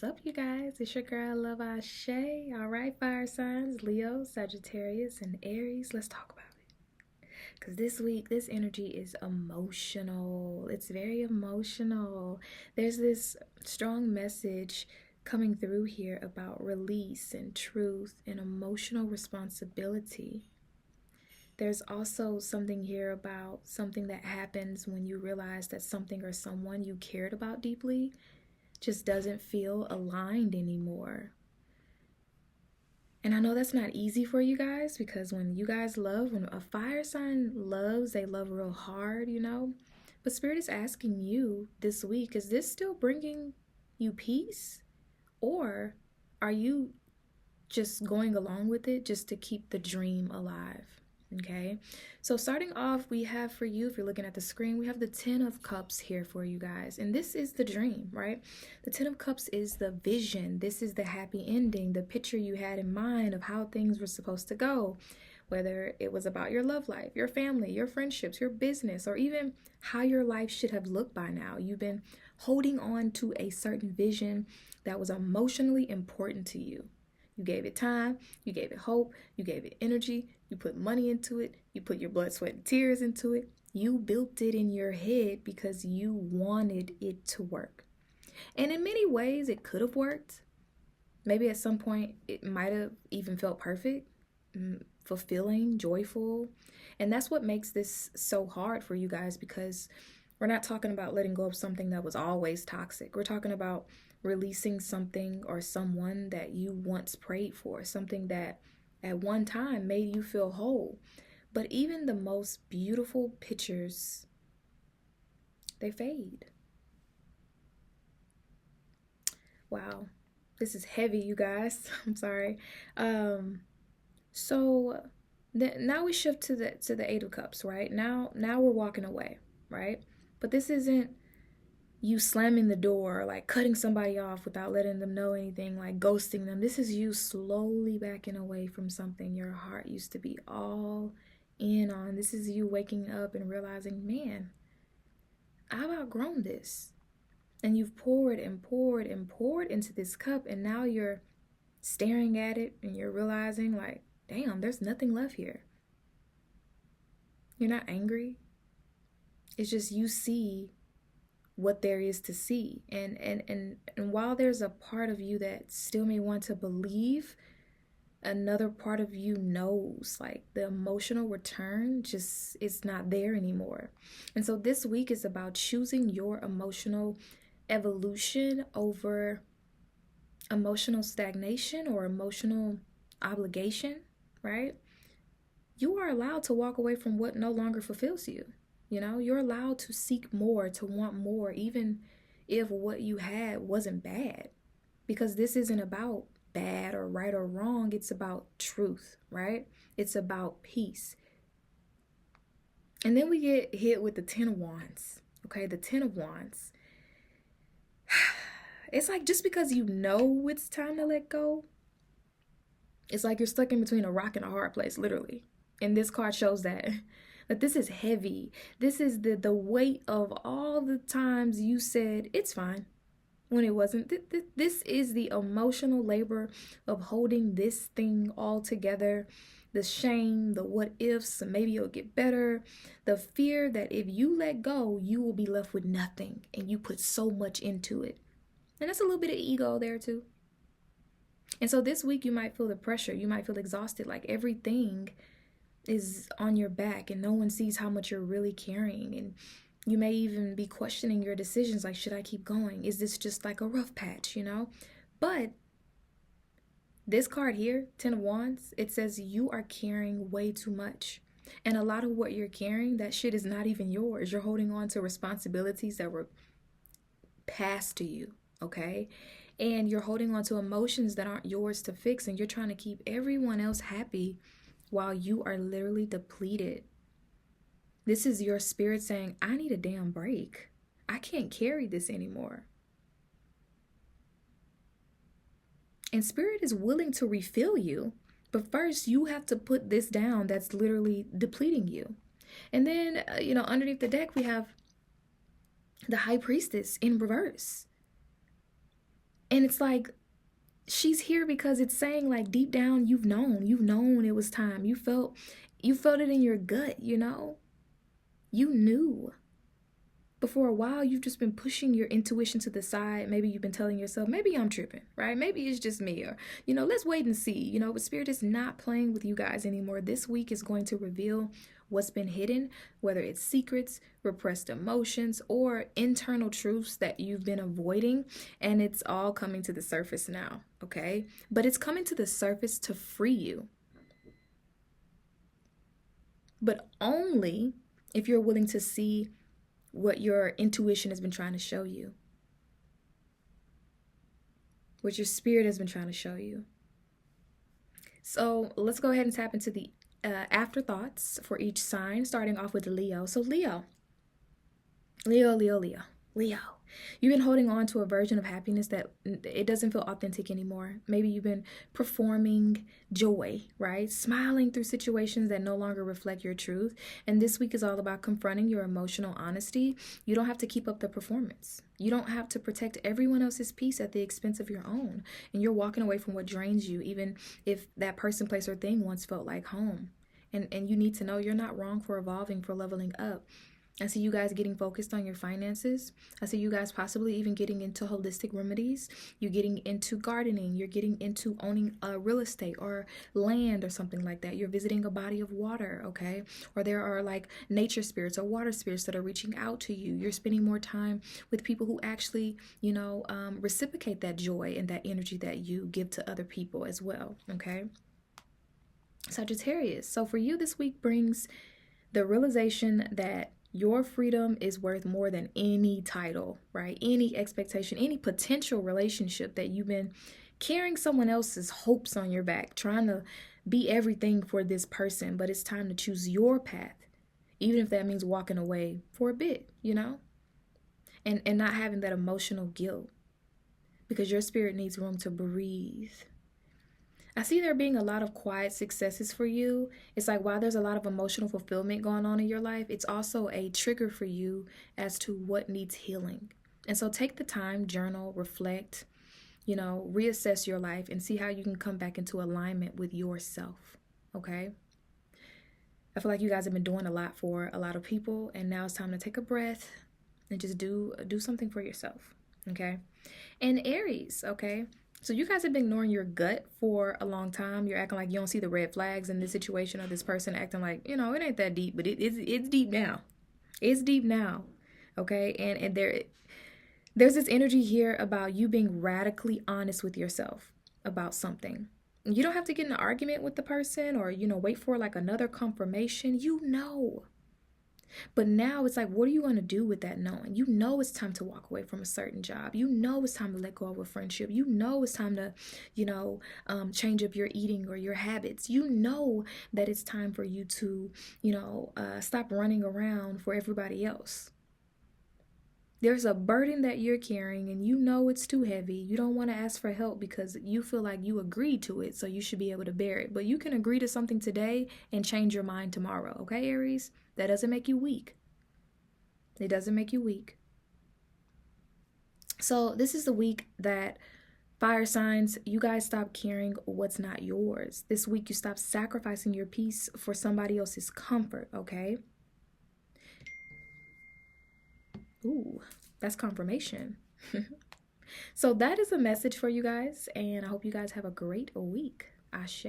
What's up, you guys? It's your girl, Love Ashe. All right, fire signs, Leo, Sagittarius, and Aries. Let's talk about it. Because this week, this energy is emotional. It's very emotional. There's this strong message coming through here about release and truth and emotional responsibility. There's also something here about something that happens when you realize that something or someone you cared about deeply just doesn't feel aligned anymore. And I know that's not easy for you guys because when you guys love, when a fire sign loves, they love real hard, But Spirit is asking you this week, is this still bringing you peace? Or are you just going along with it just to keep the dream alive? Okay, so starting off, we have for you, if you're looking at the screen, we have the 10 of Cups here for you guys. And this is the dream, right? The 10 of Cups is the vision. This is the happy ending, the picture you had in mind of how things were supposed to go, whether it was about your love life, your family, your friendships, your business, or even how your life should have looked by now. You've been holding on to a certain vision that was emotionally important to you. You gave it time, you gave it hope, you gave it energy, you put money into it, you put your blood, sweat, and tears into it. You built it in your head because you wanted it to work. And in many ways, it could have worked. Maybe at some point, it might have even felt perfect, fulfilling, joyful. And that's what makes this so hard for you guys, because we're not talking about letting go of something that was always toxic. We're talking about releasing something or someone that you once prayed for, something that at one time made you feel whole. But even the most beautiful pictures, they fade. Wow, this is heavy, you guys. I'm sorry. So now we shift to the 8 of Cups, right? Now we're walking away, right? But this isn't you slamming the door, like cutting somebody off without letting them know anything, like ghosting them. This is you slowly backing away from something your heart used to be all in on. This is you waking up and realizing, man, I've outgrown this. And you've poured and poured and poured into this cup, and now you're staring at it and you're realizing, like, damn, there's nothing left here. You're not angry. It's just you see what there is to see. And while there's a part of you that still may want to believe, another part of you knows, like, the emotional return just is not there anymore. And so this week is about choosing your emotional evolution over emotional stagnation or emotional obligation, right? You are allowed to walk away from what no longer fulfills you. You're allowed to seek more, to want more, even if what you had wasn't bad. Because this isn't about bad or right or wrong. It's about truth, right? It's about peace. And then we get hit with the 10 of Wands. Okay, the 10 of Wands. It's like, just because you know it's time to let go, it's like you're stuck in between a rock and a hard place, literally. And this card shows that. But this is heavy. This is the weight of all the times you said it's fine when it wasn't. This is the emotional labor of holding this thing all together. The shame, the what ifs, maybe it'll get better. The fear that if you let go, you will be left with nothing. And you put so much into it. And that's a little bit of ego there too. And so this week you might feel the pressure. You might feel exhausted, like everything is on your back and no one sees how much you're really carrying. And you may even be questioning your decisions, like, should I keep going? Is this just like a rough patch, But this card here, 10 of Wands, it says you are carrying way too much. And a lot of what you're carrying, that shit is not even yours. You're holding on to responsibilities that were passed to you, okay? And you're holding on to emotions that aren't yours to fix, and you're trying to keep everyone else happy while you are literally depleted. This is your spirit saying, I need a damn break. I can't carry this anymore. And spirit is willing to refill you, but first you have to put this down that's literally depleting you. And then, underneath the deck, we have the High Priestess in reverse. And it's like, she's here because it's saying, like, deep down, you've known it was time. You felt it in your gut, you know? You knew. But for a while, you've just been pushing your intuition to the side. Maybe you've been telling yourself, maybe I'm tripping, right? Maybe it's just me, or, let's wait and see, but Spirit is not playing with you guys anymore. This week is going to reveal what's been hidden, whether it's secrets, repressed emotions, or internal truths that you've been avoiding. And it's all coming to the surface now, okay? But it's coming to the surface to free you. But only if you're willing to see what your intuition has been trying to show you, what your spirit has been trying to show you. So let's go ahead and tap into the afterthoughts for each sign, starting off with Leo. So Leo. You've been holding on to a version of happiness that it doesn't feel authentic anymore. Maybe you've been performing joy, right? Smiling through situations that no longer reflect your truth. And this week is all about confronting your emotional honesty. You don't have to keep up the performance. You don't have to protect everyone else's peace at the expense of your own. And you're walking away from what drains you, even if that person, place, or thing once felt like home. And you need to know you're not wrong for evolving, for leveling up. I see you guys getting focused on your finances. I see you guys possibly even getting into holistic remedies. You're getting into gardening. You're getting into owning real estate or land or something like that. You're visiting a body of water, okay? Or there are like nature spirits or water spirits that are reaching out to you. You're spending more time with people who actually, reciprocate that joy and that energy that you give to other people as well, okay? Sagittarius. So for you, this week brings the realization that your freedom is worth more than any title, right? Any expectation, any potential relationship that you've been carrying someone else's hopes on your back, trying to be everything for this person. But it's time to choose your path, even if that means walking away for a bit, and not having that emotional guilt, because your spirit needs room to breathe. I see there being a lot of quiet successes for you. It's like while there's a lot of emotional fulfillment going on in your life, it's also a trigger for you as to what needs healing. And so take the time, journal, reflect, reassess your life and see how you can come back into alignment with yourself, okay? I feel like you guys have been doing a lot for a lot of people, and now it's time to take a breath and just do something for yourself, okay? And Aries, okay? So you guys have been ignoring your gut for a long time. You're acting like you don't see the red flags in this situation, or this person acting like, it ain't that deep, but it's deep now. It's deep now, okay? And there's this energy here about you being radically honest with yourself about something. You don't have to get in an argument with the person or, wait for like another confirmation. But now it's like, what are you going to do with that knowing? It's time to walk away from a certain job. It's time to let go of a friendship. It's time to, change up your eating or your habits. That it's time for you to, stop running around for everybody else. There's a burden that you're carrying and it's too heavy. You don't want to ask for help because you feel like you agreed to it, so you should be able to bear it. But you can agree to something today and change your mind tomorrow, okay, Aries? That doesn't make you weak. It doesn't make you weak. So this is the week that fire signs, you guys stop carrying what's not yours. This week you stop sacrificing your peace for somebody else's comfort, okay? Ooh, that's confirmation. So that is a message for you guys, and I hope you guys have a great week. Ashe.